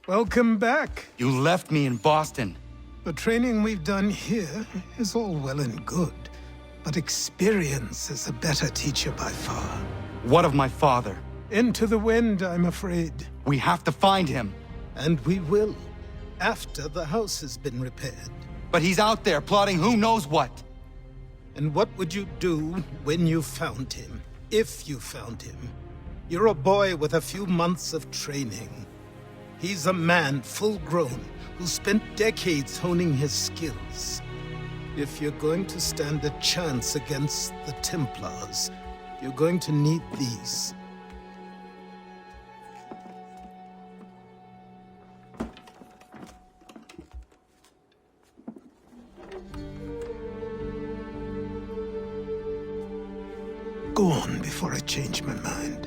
Welcome back. You left me in Boston. The training we've done here is all well and good, but experience is a better teacher by far. What of my father? Into the wind, I'm afraid. We have to find him. And we will, after the house has been repaired. But he's out there plotting who knows what. And what would you do when you found him? If you found him? You're a boy with a few months of training. He's a man full grown who spent decades honing his skills. If you're going to stand a chance against the Templars, you're going to need these. Go on before I change my mind.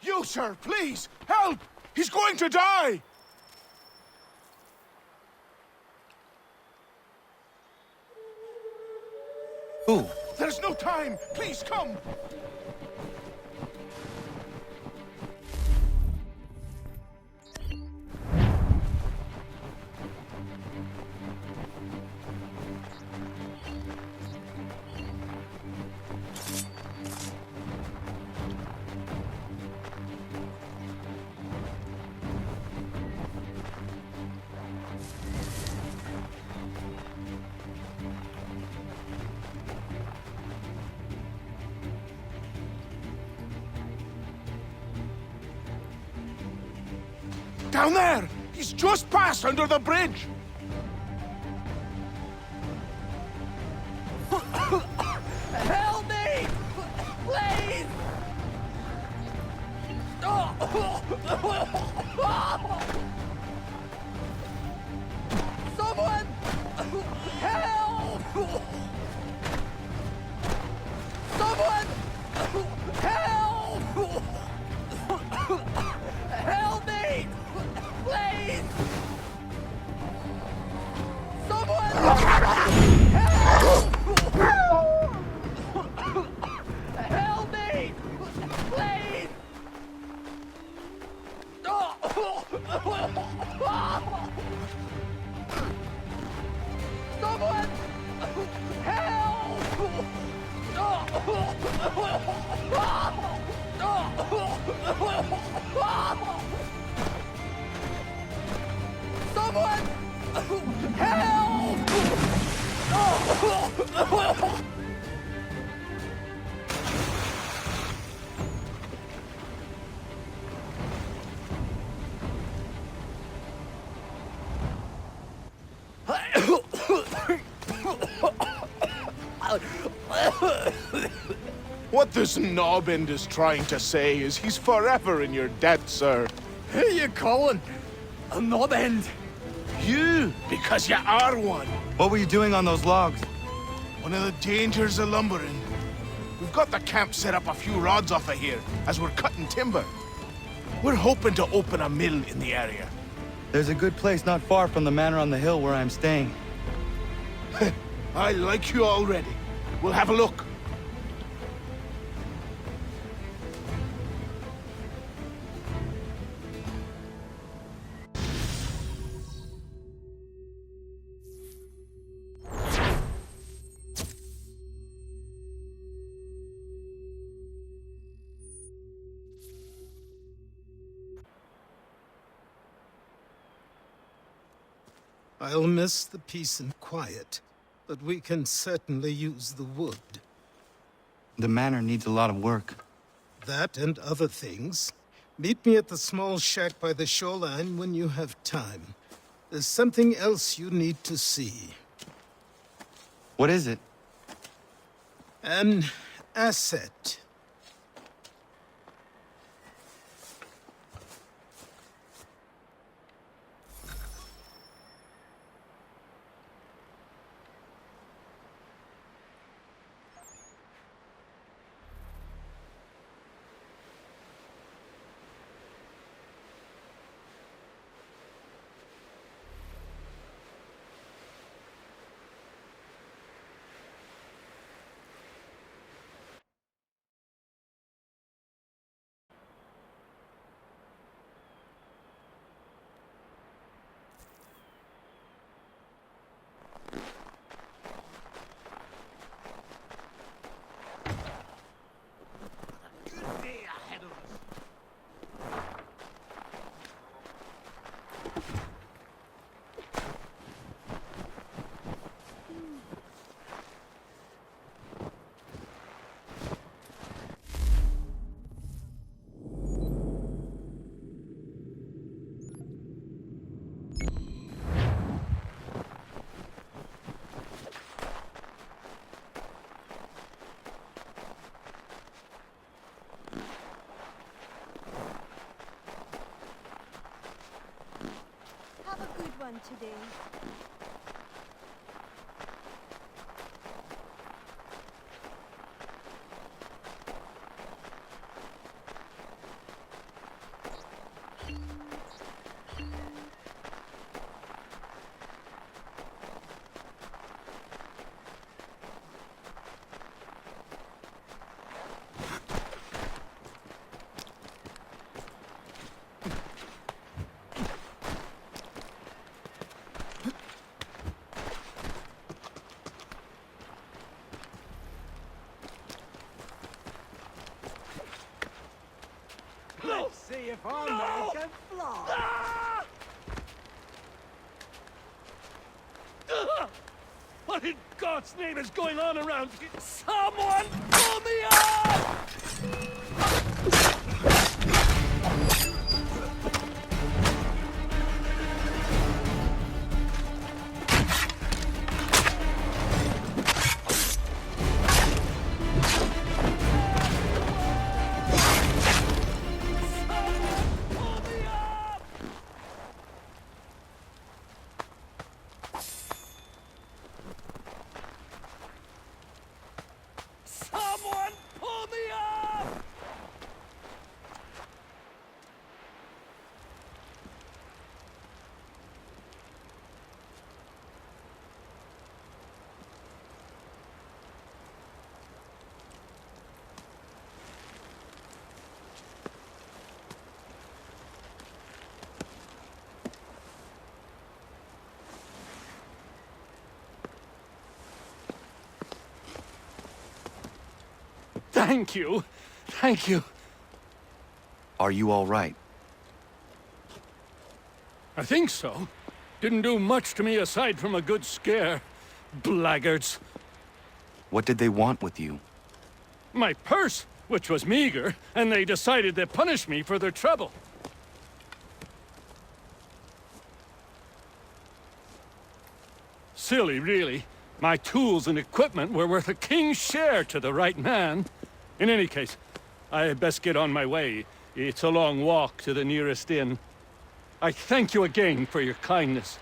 You, sir, please, help! He's going to die! Who? There's no time! Please, come! Down there! He's just passed under the bridge! Help me! Please! Someone! Help! Someone! Help! Help me! Please! Someone! Help! Help me! Please! Someone! Someone! Help! What this knobend is trying to say is he's forever in your debt, sir. Who you calling? A knob end? You, because you are one. What were you doing on those logs? One of the dangers of lumbering. We've got the camp set up a few rods off of here, as we're cutting timber. We're hoping to open a mill in the area. There's a good place not far from the manor on the hill where I'm staying. I like you already. We'll have a look. I'll miss the peace and quiet, but we can certainly use the wood. The manor needs a lot of work. That and other things. Meet me at the small shack by the shoreline when you have time. There's something else you need to see. What is it? An asset. Have a good one today. Let's see if our man can fly. What in God's name is going on around here? Someone pull me up! Someone pull me up! Thank you. Thank you. Are you all right? I think so. Didn't do much to me aside from a good scare. Blackguards. What did they want with you? My purse, which was meager, and they decided to punish me for their trouble. Silly, really. My tools and equipment were worth a king's share to the right man. In any case, I had best get on my way. It's a long walk to the nearest inn. I thank you again for your kindness.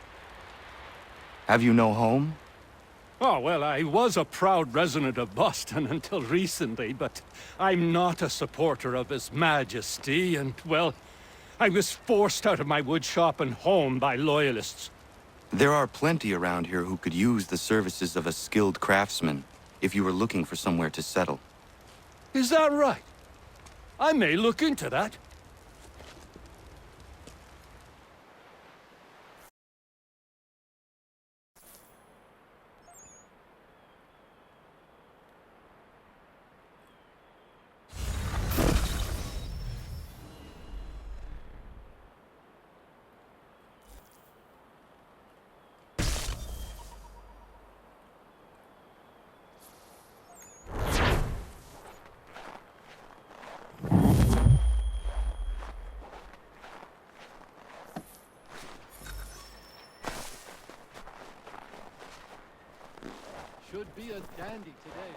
Have you no home? Oh, well, I was a proud resident of Boston until recently, but I'm not a supporter of His Majesty, and, well, I was forced out of my woodshop and home by loyalists. There are plenty around here who could use the services of a skilled craftsman if you were looking for somewhere to settle. Is that right? I may look into that. Should be a dandy today.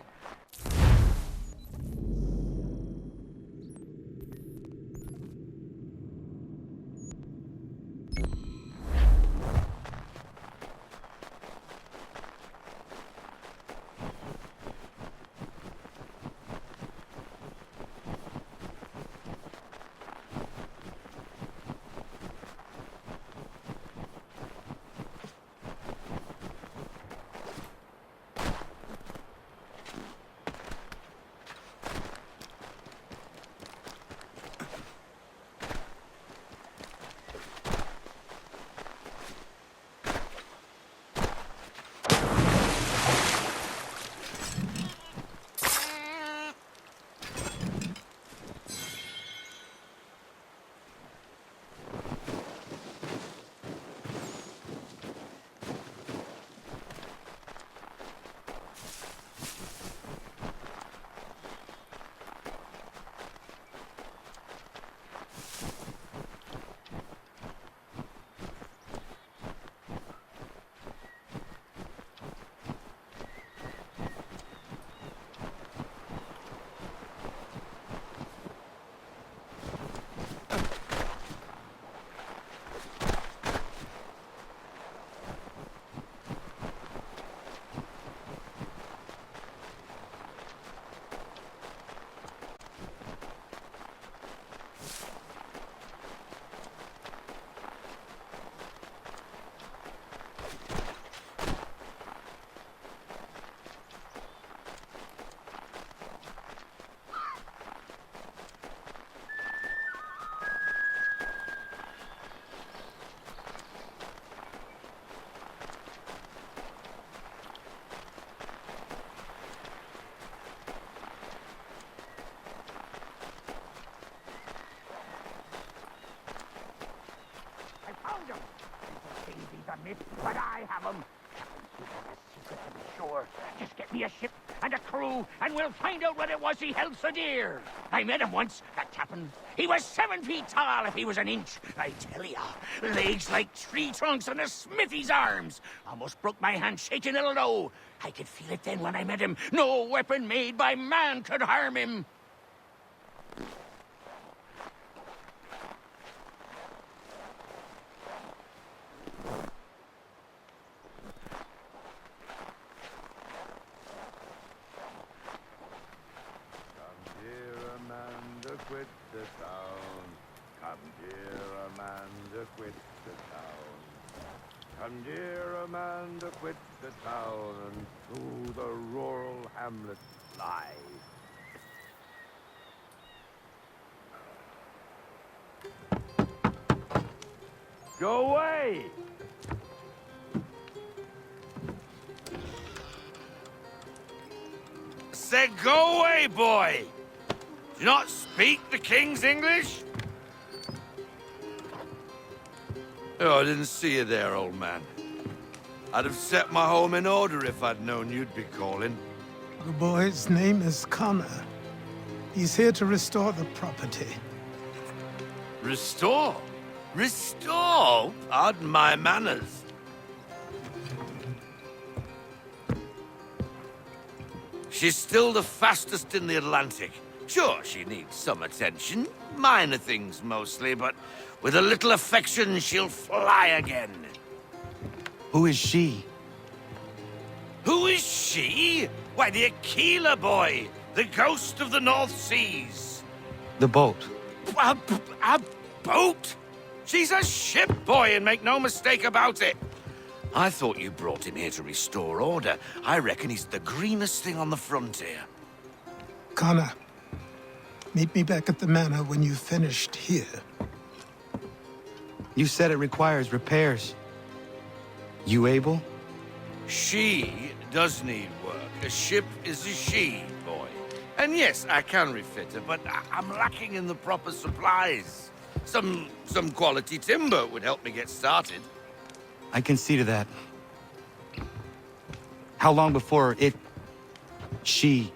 But I have them. Sure. Just get me a ship and a crew, and we'll find out what it was he held so dear. I met him once, that captain. He was 7 feet tall if he was an inch. I tell ya, legs like tree trunks and a smithy's arms. Almost broke my hand shaking it'll know. I could feel it then when I met him. No weapon made by man could harm him. Quit the town. Come, dear Amanda, quit the town. Come, dear Amanda, quit the town, and through the rural hamlet fly. Go away! Say, go away, boy! Do you not speak the King's English? Oh, I didn't see you there, old man. I'd have set my home in order if I'd known you'd be calling. The boy's name is Connor. He's here to restore the property. Restore? Restore? Pardon my manners. She's still the fastest in the Atlantic. Sure, she needs some attention. Minor things mostly, but with a little affection, she'll fly again. Who is she? Who is she? Why, the Aquila boy, the ghost of the North Seas. The boat. A boat? She's a ship, boy, and make no mistake about it. I thought you brought him here to restore order. I reckon he's the greenest thing on the frontier. Connor, meet me back at the manor when you've finished here. You said it requires repairs. You able? She does need work. A ship is a she, boy. And yes, I can refit her, but I'm lacking in the proper supplies. Some quality timber would help me get started. I can see to that. How long before she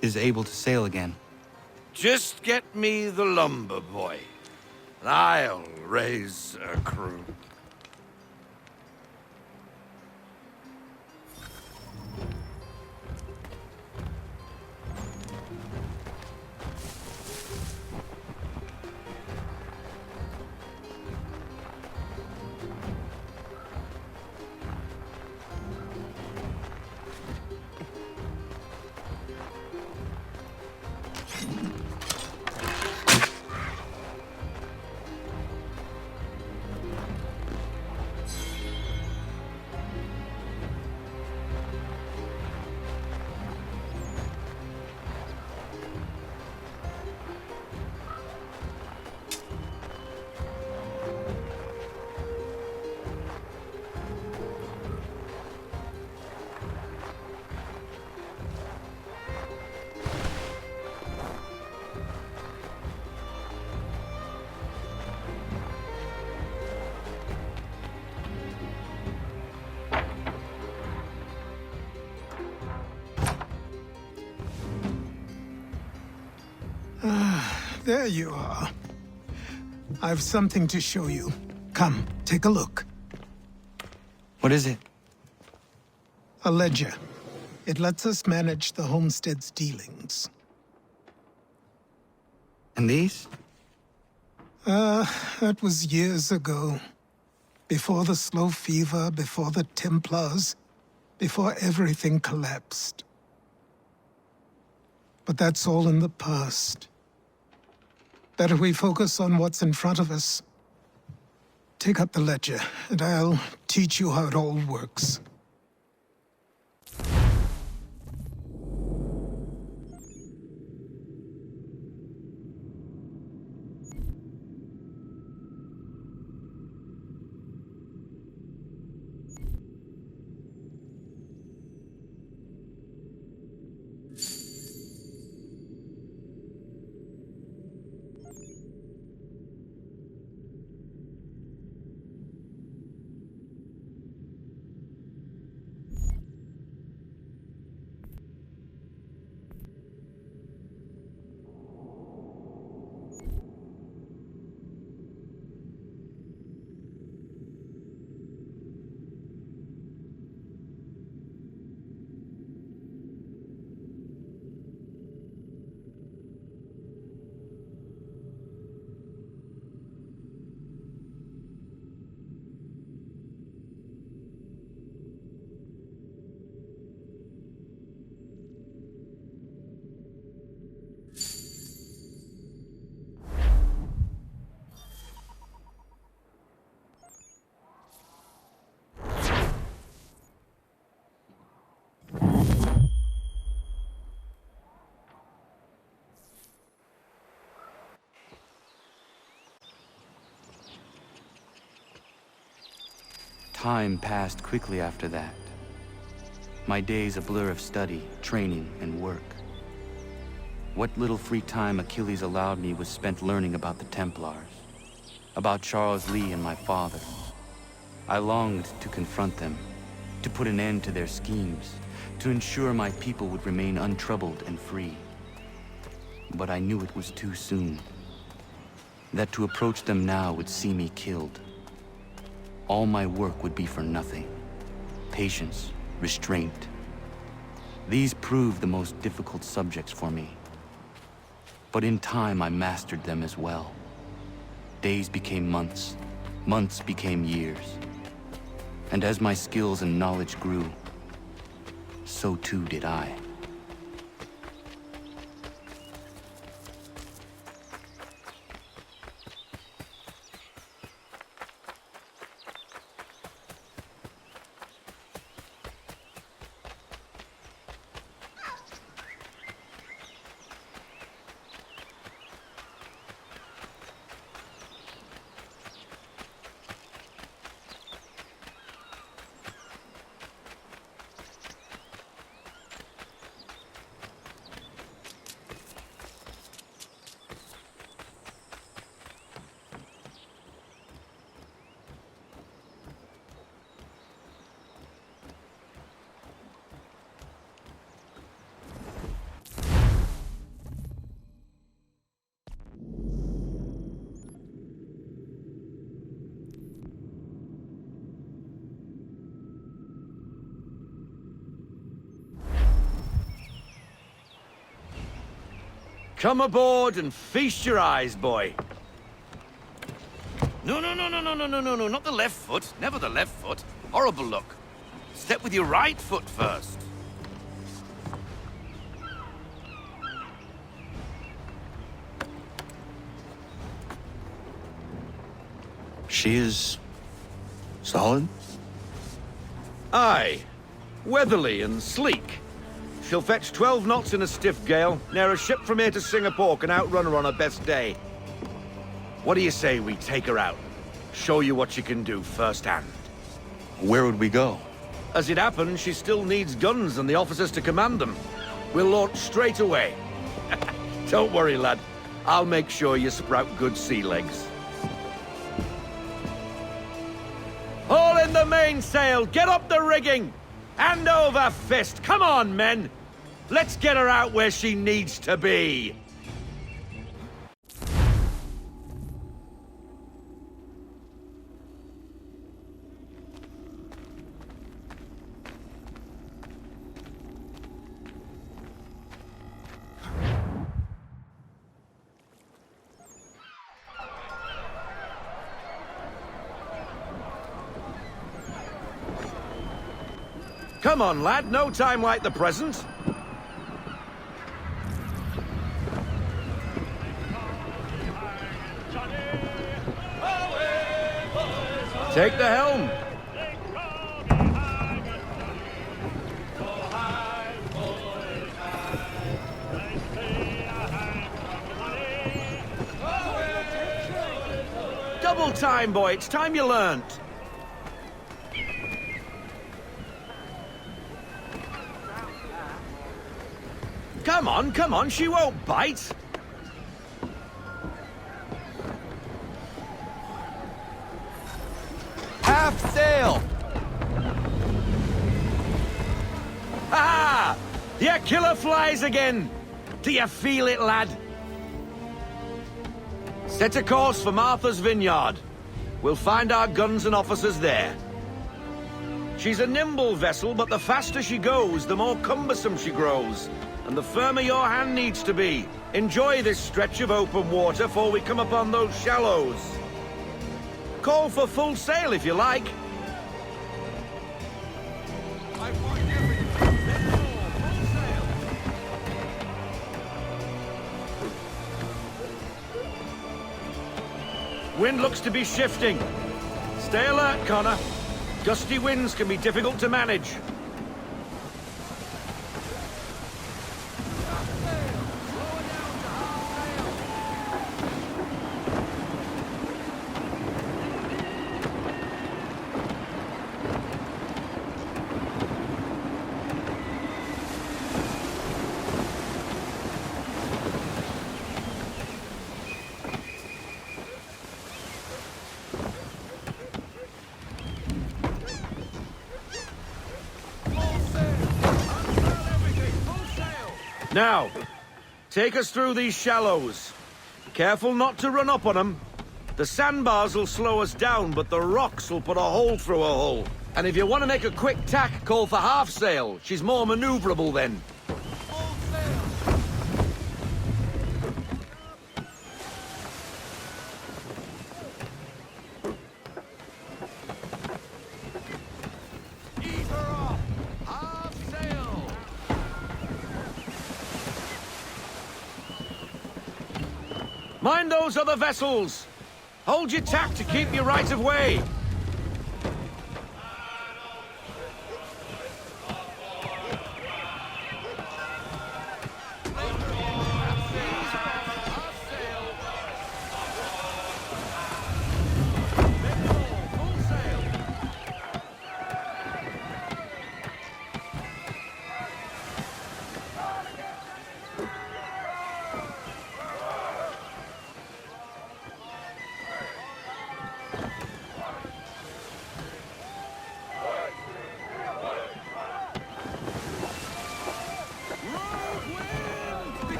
is able to sail again? Just get me the lumber, boy, and I'll raise a crew. There you are. I've something to show you. Come, take a look. What is it? A ledger. It lets us manage the homestead's dealings. And these? That was years ago. Before the slow fever, before the Templars, before everything collapsed. But that's all in the past. Better we focus on what's in front of us. Take up the ledger, and I'll teach you how it all works. Time passed quickly after that. My days a blur of study, training, and work. What little free time Achilles allowed me was spent learning about the Templars, about Charles Lee and my father. I longed to confront them, to put an end to their schemes, to ensure my people would remain untroubled and free. But I knew it was too soon, that to approach them now would see me killed. All my work would be for nothing. Patience, restraint. These proved the most difficult subjects for me. But in time, I mastered them as well. Days became months, months became years. And as my skills and knowledge grew, so too did I. Come aboard and feast your eyes, boy. No, not the left foot. Never the left foot. Horrible look. Step with your right foot first. She is solid? Aye. Weatherly and sleek. She'll fetch 12 knots in a stiff gale, near a ship from here to Singapore can outrun her on her best day. What do you say we take her out? Show you what she can do firsthand. Where would we go? As it happens, she still needs guns and the officers to command them. We'll launch straight away. Don't worry, lad. I'll make sure you sprout good sea legs. Haul in the mainsail! Get up the rigging! Hand over fist! Come on, men! Let's get her out where she needs to be! Come on, lad, no time like the present. Take the helm. Double time, boy. It's time you learnt. Come on, she won't bite. Half sail! Ha! Your killer flies again. Do you feel it, lad? Set a course for Martha's Vineyard. We'll find our guns and officers there. She's a nimble vessel, but the faster she goes, the more cumbersome she grows. And the firmer your hand needs to be. Enjoy this stretch of open water before we come upon those shallows. Call for full sail if you like. Wind looks to be shifting. Stay alert, Connor. Gusty winds can be difficult to manage. Now, take us through these shallows. Careful not to run up on them. The sandbars will slow us down, but the rocks will put a hole through a hull. And if you want to make a quick tack, call for half sail. She's more maneuverable then. Mind those other vessels! Hold your tack to keep your right of way!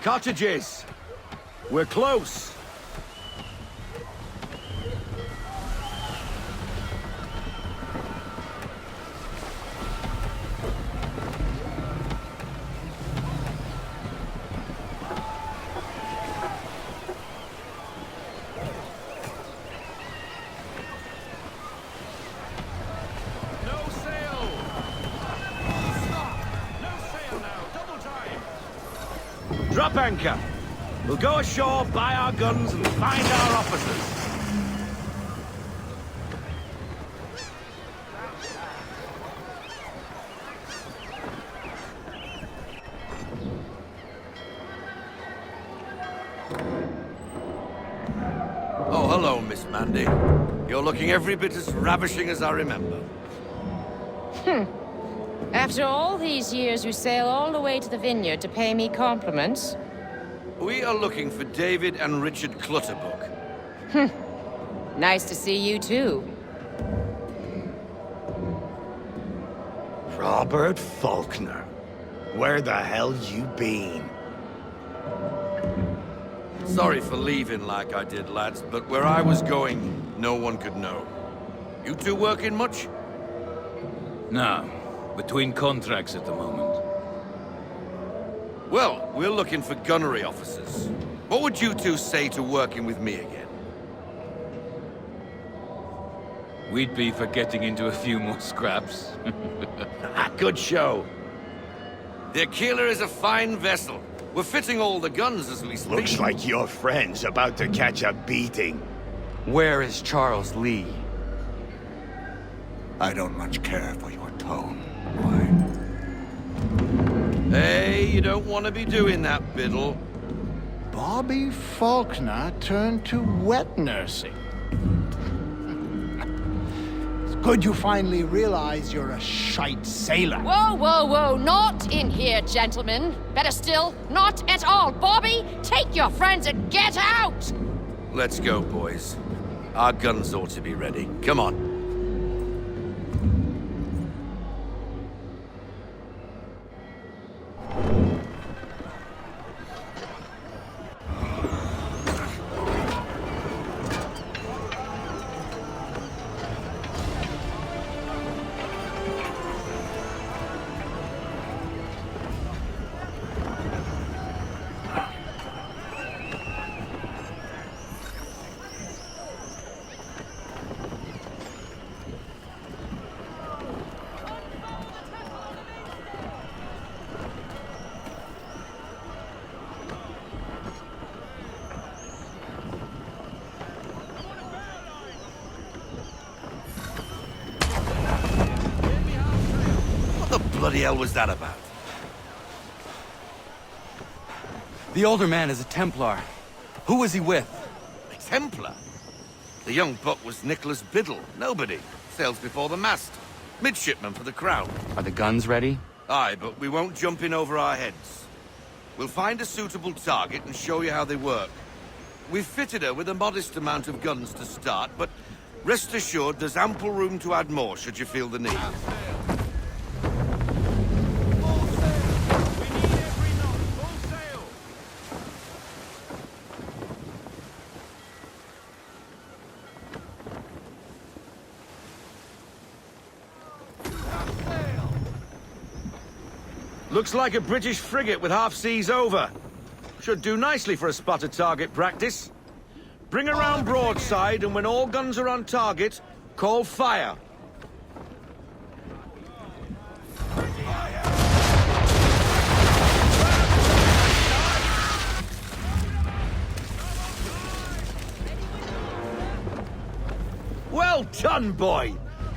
Cottages! We're close! Drop anchor. We'll go ashore, buy our guns, and find our officers. Oh, hello, Miss Mandy. You're looking every bit as ravishing as I remember. After all these years, you sail all the way to the vineyard to pay me compliments? We are looking for David and Richard Clutterbuck. Nice to see you, too. Robert Faulkner. Where the hell you been? Sorry for leaving like I did, lads, but where I was going, no one could know. You two working much? No. Between contracts at the moment. Well, we're looking for gunnery officers. What would you two say to working with me again? We'd be for getting into a few more scraps. Good show. The Aquila is a fine vessel. We're fitting all the guns as we speak. Looks like your friend's about to catch a beating. Where is Charles Lee? I don't much care for your tone, boy. Hey, you don't want to be doing that, Biddle. Bobby Faulkner turned to wet nursing. It's good you finally realize you're a shite sailor. Whoa, whoa, whoa, not in here, gentlemen. Better still, not at all. Bobby, take your friends and get out! Let's go, boys. Our guns ought to be ready. Come on. What the bloody hell was that about? The older man is a Templar. Who was he with? A Templar? The young buck was Nicholas Biddle. Nobody. Sails before the mast. Midshipman for the Crown. Are the guns ready? Aye, but we won't jump in over our heads. We'll find a suitable target and show you how they work. We've fitted her with a modest amount of guns to start, but rest assured there's ample room to add more should you feel the need. Looks like a British frigate with half seas over. Should do nicely for a spotted target practice. Bring around broadside, and when all guns are on target, call fire. Well done, boy!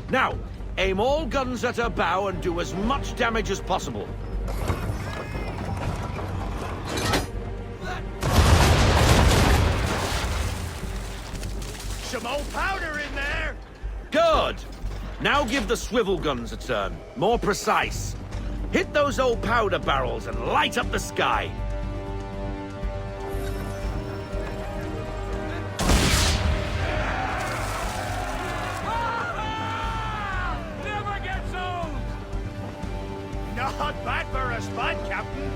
Now, aim all guns at her bow and do as much damage as possible. Some old powder in there! Good! Now give the swivel guns a turn. More precise. Hit those old powder barrels and light up the sky. Never gets old! Not bad for a spud, Captain.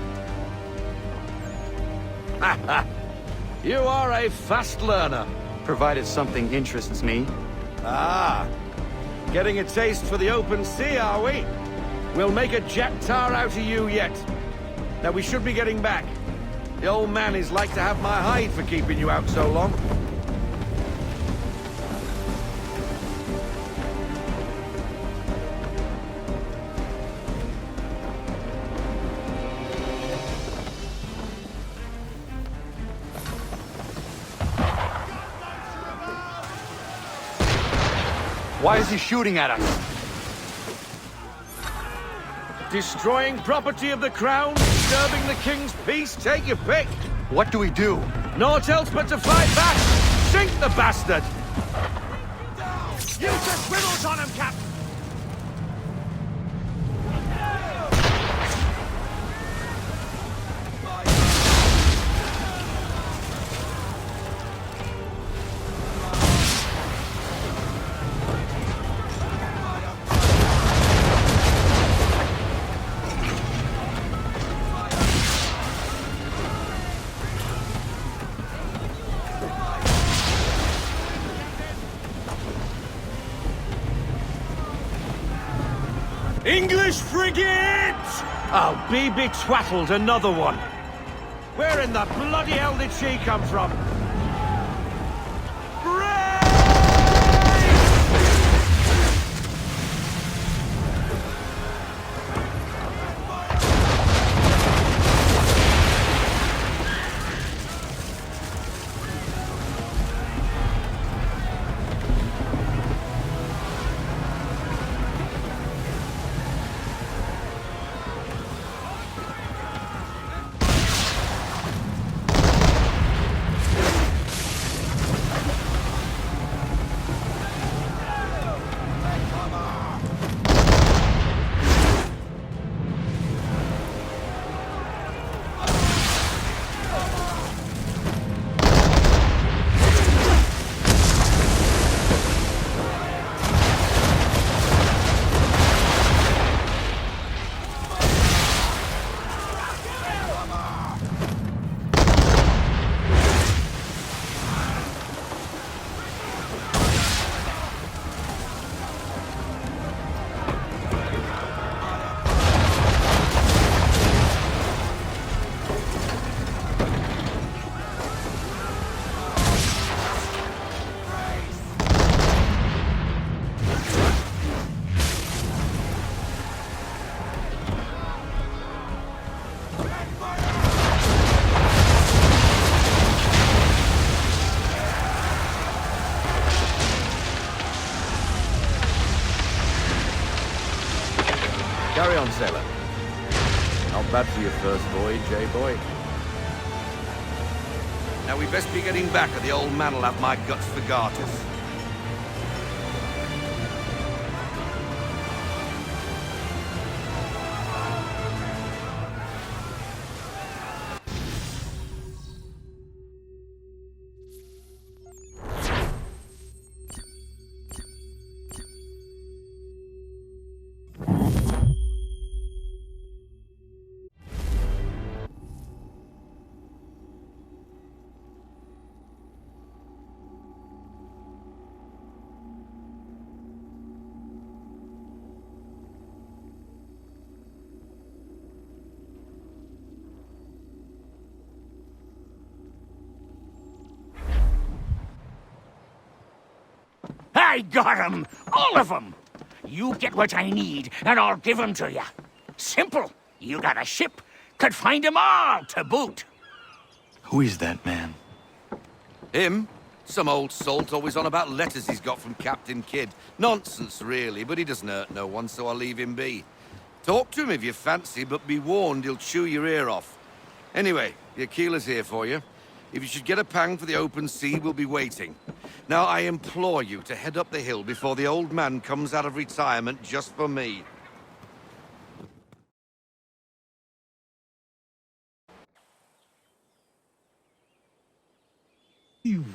You are a fast learner. Provided something interests me. Ah, getting a taste for the open sea, are we? We'll make a jack tar out of you yet. Now we should be getting back. The old man is like to have my hide for keeping you out so long. Why is he shooting at us? Destroying property of the crown, disturbing the king's peace, take your pick. What do we do? Naught else but to fight back. Sink the bastard! Use the swivels on him, Captain! English frigate! I'll be betwattled, another one. Where in the bloody hell did she come from? Carry on, sailor. Not bad for your first voyage, eh, boy? Now we best be getting back, or the old man'll have my guts for garters. I got 'em! All of 'em! You get what I need, and I'll give 'em to you. Simple. You got a ship, could find 'em all to boot. Who is that man? Him? Some old salt always on about letters he's got from Captain Kidd. Nonsense, really, but he doesn't hurt no one, so I'll leave him be. Talk to him if you fancy, but be warned he'll chew your ear off. Anyway, your keeler's here for you. If you should get a pang for the open sea, we'll be waiting. Now, I implore you to head up the hill before the old man comes out of retirement just for me.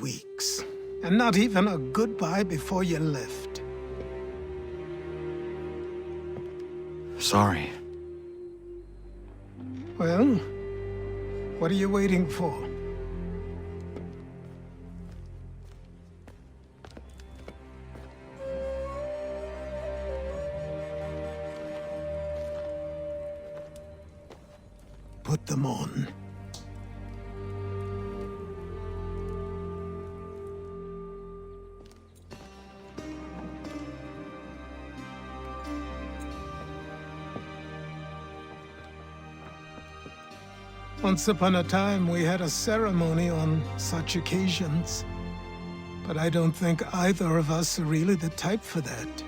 Weeks, and not even a goodbye before you left. Sorry. Well, what are you waiting for? Put them on. Once upon a time, we had a ceremony on such occasions. But I don't think either of us are really the type for that.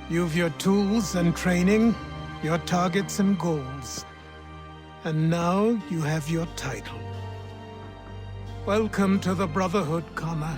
You've your tools and training, your targets and goals. And now you have your title. Welcome to the Brotherhood, Connor.